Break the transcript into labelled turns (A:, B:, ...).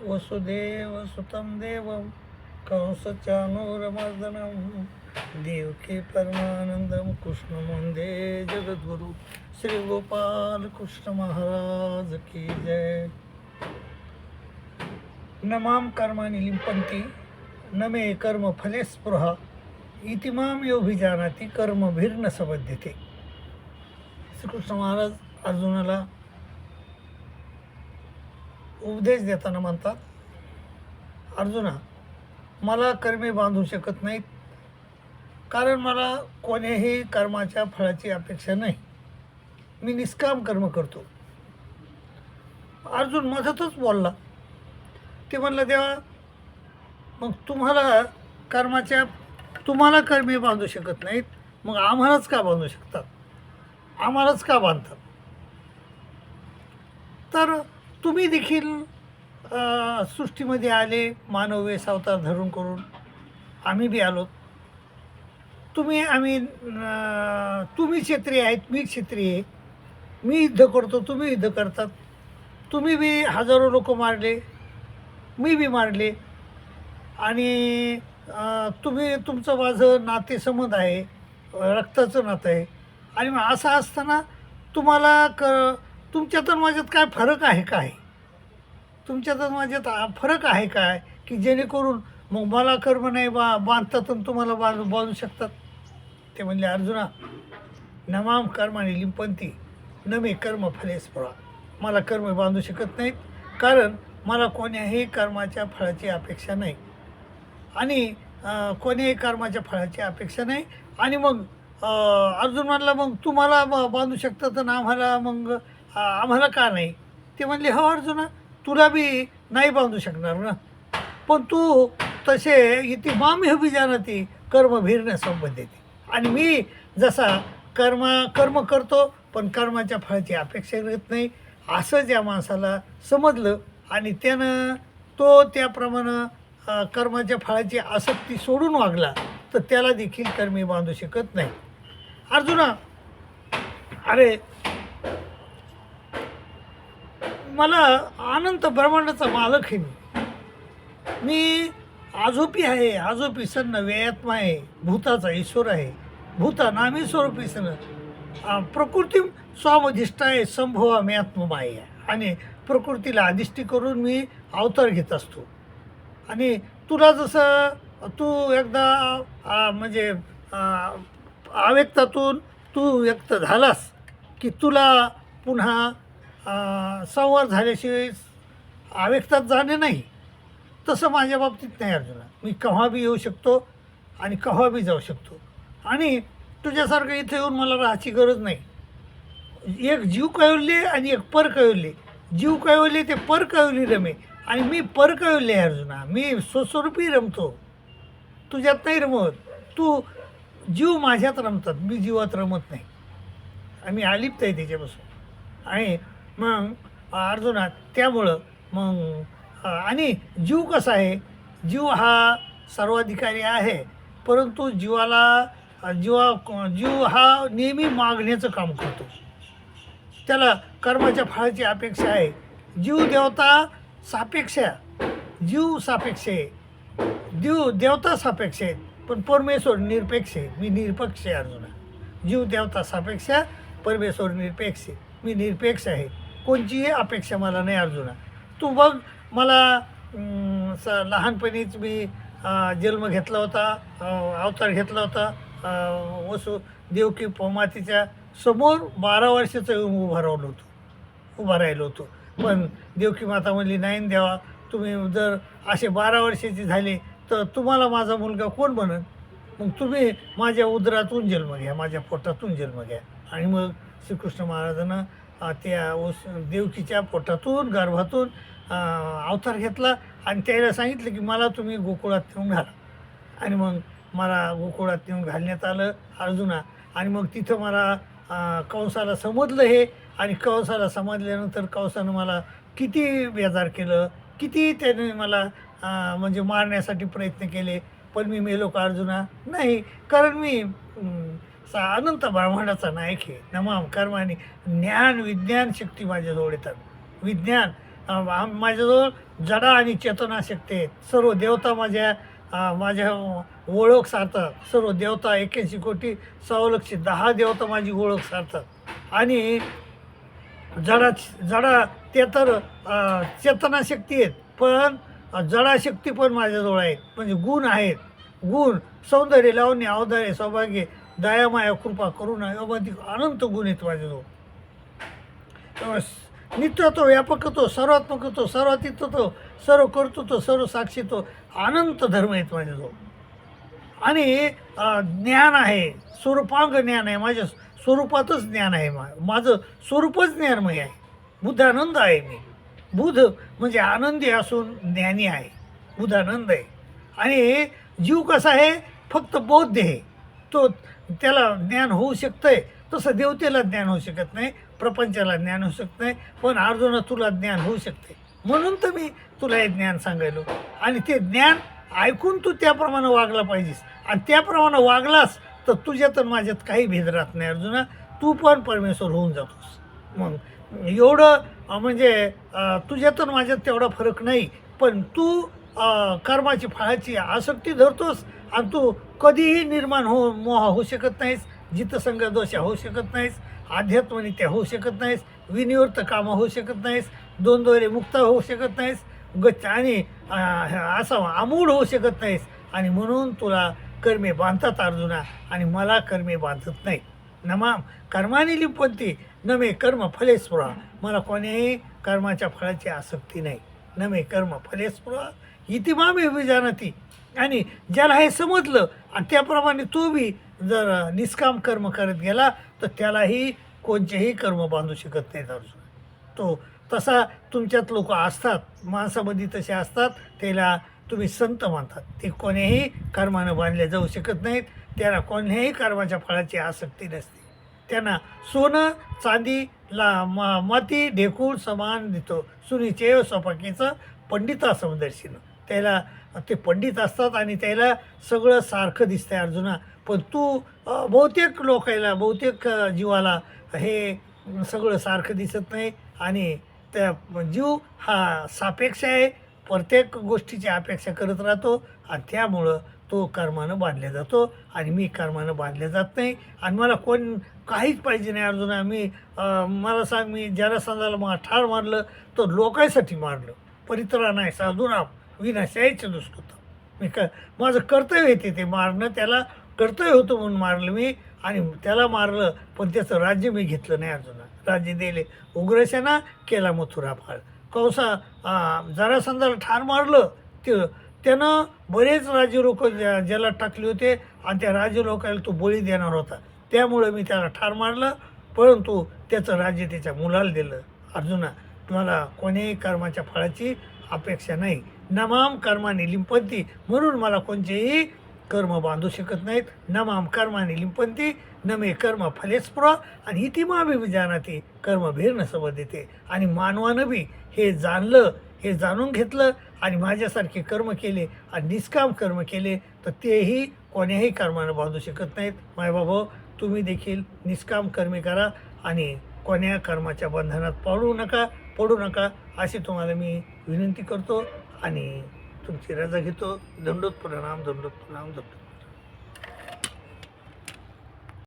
A: वसुदेवसुतं देवं कंसचाणूरमर्दनं देवकी परमानंदं कृष्ण वंदे जगद्गुरु श्री गोपाल कृष्ण महाराज की जय. नमाम कर्माणि लिंपन्ति न मे कर्म फले स्पृहा इतिमाम योभिजानाति कर्मभिर्न सबध्यते. श्रीकृष्ण महाराज अर्जुनाला उपदेश देताना म्हणतात, अर्जुना, मला कर्मे बांधू शकत नाहीत, कारण मला कोणत्याही कर्माच्या फळाची अपेक्षा नाही. मी निष्काम कर्म करतो. अर्जुन मधातच बोलला. ते म्हणलं, देवा, मग तुम्हाला कर्मे बांधू शकत नाहीत, मग आम्हालाच का बांधू शकतात? आम्हालाच का बांधतात? तर तुम्ही देखील सृष्टीमध्ये आले, मानव वेश अवतार धरून करून. आम्ही बी आलो. तुम्ही क्षत्रिय आहेत, मी क्षत्रिय आहे. मी युद्ध करतो, तुम्ही युद्ध करतात. तुम्ही बी हजारो लोक मारले, मी बी मारले. आणि तुमचं माझं नातेसंबंध आहे, रक्ताचं नातं आहे. आणि मग असं असताना तुमच्यात माझ्यात काय फरक आहे काय? तुमच्यात माझ्यात फरक आहे काय की जेणेकरून मग मला कर्म नाही बांधतात आणि तुम्हाला बांधू शकतात? ते म्हणले, अर्जुना, नमाम कर्माणि लिंपन्ति न मे कर्म फले स्पृहा. मला कर्म बांधू शकत नाहीत, कारण मला कोण्याही कर्माच्या फळाची अपेक्षा नाही. आणि कोण्याही कर्माच्या फळाची अपेक्षा नाही. आणि मग अर्जुन म्हणला, मग तुम्हाला बांधू शकतात आणि आम्हाला का नाही? ते म्हणले, हो अर्जुना, तुला बी नाही बांधू शकणार ना, पण तू तसे इथे माम हे बी जाणती कर्मभिर्न संबंधित. आणि मी जसा कर्म करतो, पण कर्माच्या फळाची अपेक्षा करत नाही, असं ज्या माणसाला समजलं आणि त्यानं त्याप्रमाणे कर्माच्या फळाची आसक्ती सोडून वागला, तर त्याला देखील कर्मी बांधू शकत नाही. अर्जुना, अरे, मला अनंत ब्रह्मांडाचा मालक आहे. मी आजोपी आहे, आजोपी सन्न व्ययात्मा आहे, भूताचा ईश्वर आहे, भूता नामी स्वरूपी सन प्रकृती स्वामधिष्ठाय संभवा मी आत्ममाय आहे. आणि प्रकृतीला अधिष्ठी करून मी अवतार घेत असतो. आणि तुला जसं तू एकदा म्हणजे अव्यक्तातून तू व्यक्त झालास की तुला पुन्हा संवाद झाल्याशिवाय अव्यक्तात जाणे नाही, तसं माझ्या बाबतीत नाही अर्जुना. मी केव्हा बी येऊ शकतो आणि केव्हा बी जाऊ शकतो. आणि तुझ्यासारखं इथे येऊन मला राहायची गरज नाही. एक जीव कैवल्य आणि एक पर कैवल्य. जीव कैवल्य ते पर कैवल्य रमे, आणि मी पर कैवल्य आहे अर्जुना. मी स्वस्वरूपी रमतो, तुझ्यात नाही रमत. तू जीव माझ्यात रमतात, मी जीवात रमत नाही. आम्ही अलिप्त आहे त्याच्यापासून. आणि मग अर्जुना, त्यामुळं मग आणि जीव कसा आहे? जीव हा सर्वाधिकारी आहे, परंतु जीव हा नेहमी मागण्याचं काम करतो. त्याला कर्माच्या फळाची अपेक्षा आहे. जीव देवता सापेक्ष आहे, जीव सापेक्ष आहे, देवता सापेक्ष आहेत, पण परमेश्वर निरपेक्ष आहे. मी निरपेक्ष आहे अर्जुना. जीव देवता सापेक्ष, परमेश्वर निरपेक्ष, मी निरपेक्ष आहे. कोणतीही अपेक्षा मला नाही अर्जुना. तू बघ, मला लहानपणीच मी जन्म घेतला होता, अवतार घेतला होता. देवकी मातेच्या समोर 12 वर्षाचं उभा राहिलो होतो. पण देवकी माता म्हणली, नाही देवा, तुम्ही जर असे 12 वर्षाचे झाले तर तुम्हाला माझा मुलगा कोण बनन? मग तुम्ही माझ्या उदरातून जन्म घ्या, माझ्या पोटातून जन्म घ्या. आणि मग श्रीकृष्ण महाराजांना त्या देवकीच्या पोटातून, गर्भातून अवतार घेतला आणि त्याला सांगितलं की मला तुम्ही गोकुळात नेऊन घाला. आणि मग मला गोकुळात नेऊन घालण्यात आलं अर्जुना. आणि मग तिथं मला कंसाला समजलं हे. आणि कंसाला समजल्यानंतर कंसानं मला किती बेजार केलं, किती त्याने मला म्हणजे मारण्यासाठी प्रयत्न केले, पण मी मेलो का अर्जुना? नाही, कारण मी अनंत ब्रह्मांडाचा नायक आहे. नमाम कर्माने ज्ञान विज्ञान शक्ती माझ्याजवळ येतात. विज्ञान माझ्याजवळ जडा आणि चेतना शक्ती आहेत. सर्व देवता माझ्या ओळख सारतात. सर्व देवता 81 कोटी 6,10 देवता माझी ओळख सारतात. आणि जडा जडा ते तर चेतना शक्ती आहेत, पण जडाशक्ती पण माझ्याजवळ आहेत. म्हणजे गुण आहेत. गुण सौंदर्य, लावण्य, औदार्य, सौभाग्य, दया, माया, कृपा, करुणा यामध्ये अनंत गुण आहेत माझ्याजवळ. नित्यत्व, व्यापकत्व, सर्वात्मकत्व, सर्वातीतत्व, सर्व कर्तृत्व, सर्व साक्षीत्व, अनंत धर्म आहेत माझ्याजवळ. आणि ज्ञान आहे, स्वरूपांग ज्ञान आहे. माझ्या स्वरूपातच ज्ञान आहे. माझं स्वरूपच ज्ञानमय आहे. बुद्धानंद आहे मी. बुध म्हणजे आनंदी असून ज्ञानी आहे. बुद्धानंद आहे. आणि जीव कसा आहे, फक्त बौद्ध आहे. त्याला ज्ञान होऊ शकतंय. तसं देवतेला ज्ञान होऊ शकत नाही, प्रपंचाला ज्ञान होऊ शकत नाही. पण अर्जुना, तुला ज्ञान होऊ शकते. म्हणून तर मी तुला हे ज्ञान सांगायलो. आणि ते ज्ञान ऐकून तू त्याप्रमाणे वागला पाहिजेस. आणि त्याप्रमाणे वागलास तर तुझ्यात आणि माझ्यात काही भेद राहत नाही अर्जुना. तू पण परमेश्वर होऊन जातोस. मग एवढं म्हणजे तुझ्यात आणि माझ्यात तेवढा फरक नाही. पण तू कर्माची फळाची आसक्ती धरतोस. आणि तू कधीही निर्माण मोह होऊ शकत नाहीस. जितसंग दोष होऊ शकत नाहीस. अध्यात्मनित्या होऊ शकत नाहीस. विनिवृत्त कामं होऊ शकत नाहीस. द्वंद्वरे मुक्त होऊ शकत नाहीस. आणि असं आमूढ होऊ शकत नाहीस. आणि म्हणून तुला कर्मे बांधतात अर्जुना, आणि मला कर्मे बांधत नाही. नमाम कर्मानी लिप्यन्ते न मे कर्म फले स्पृहा. मला कोण्याही कर्माच्या फळाची आसक्ती नाही. न मे कर्म फले स्पृहा इति माम विजानती. आणि ज्याला हे समजलं आणि त्याप्रमाणे तो बी जर निष्काम कर्म करत गेला तर त्यालाही कोणतेही कर्म बांधू शकत नाहीत अर्जुन. तो तसा तुमच्यात लोक असतात, माणसामध्ये तसे असतात. त्याला तुम्ही संत म्हणतात. ते कोणीही कर्मानं बांधले जाऊ शकत नाहीत. त्याला कोणत्याही कर्माच्या फळाची आसक्ती नसते. त्यांना सोनं चांदी माती ढेकूळ समान देतो. सुनीचेव स्वपाकीचं पंडिता समदर्शीनं. त्याला ते पंडित असतात आणि त्याला सगळं सारखं दिसतंय अर्जुना. पण तू बहुतेक लोकायला, बहुतेक जीवाला हे सगळं सारखं दिसत नाही. आणि त्या जीव हा सापेक्ष आहे. प्रत्येक गोष्टीची अपेक्षा करत राहतो. आणि त्यामुळं तो कर्मानं बांधला जातो. आणि मी कर्मानं बांधले जात नाही. आणि मला कोण काहीच पाहिजे नाही अर्जुना. मला सांग, मी जरासंधाला मला ठार मारलं तर लोकांसाठी मारलं. परित्रा नाही साधूनाम विनाशायचं दुष्कृत. माझं कर्तव्य येते ते मारणं. त्याला कर्तव्य होतं म्हणून मारलं मी. आणि त्याला मारलं, पण त्याचं राज्य मी घेतलं नाही अर्जुना. राज्य दिले उग्रसेना, केला मथुरा फाळ. कौसा जरासंधाला ठार मारलं. त्यानं बरेच राज्य लोक ज्याला टाकले होते. आणि त्या राज्य लोकांना तो बळी देणार होता. त्यामुळं मी त्याला ठार मारलं. परंतु त्याचं राज्य त्याच्या मुलाला दिलं. अर्जुना, मला कोणीही कर्माच्या फळाची अपेक्षा नाही. नमाम कर्माने लिंपंती. म्हणून मला कोणतेही कर्म बांधू शकत नाहीत. नमाम कर्माने लिंपंती न मे कर्म फले स्पृहा. आणि इति माम जानाति कर्म भेर सबद येते. आणि मानवानं बी हे जाणलं, हे जाणून घेतलं आणि माझ्यासारखे कर्म केले आणि निष्काम कर्म केले तर तेही कोण्याही कर्मानं बांधू शकत नाहीत. मायबाबा, तुम्ही देखील निष्काम कर्मे करा आणि कोण्या कर्माच्या बंधनात पडू नका अशी तुम्हाला मी विनंती करतो. आणि तुमची रजा घेतो. दंडोत प्रणाम, दंडोत प्रणाम, दंडोत.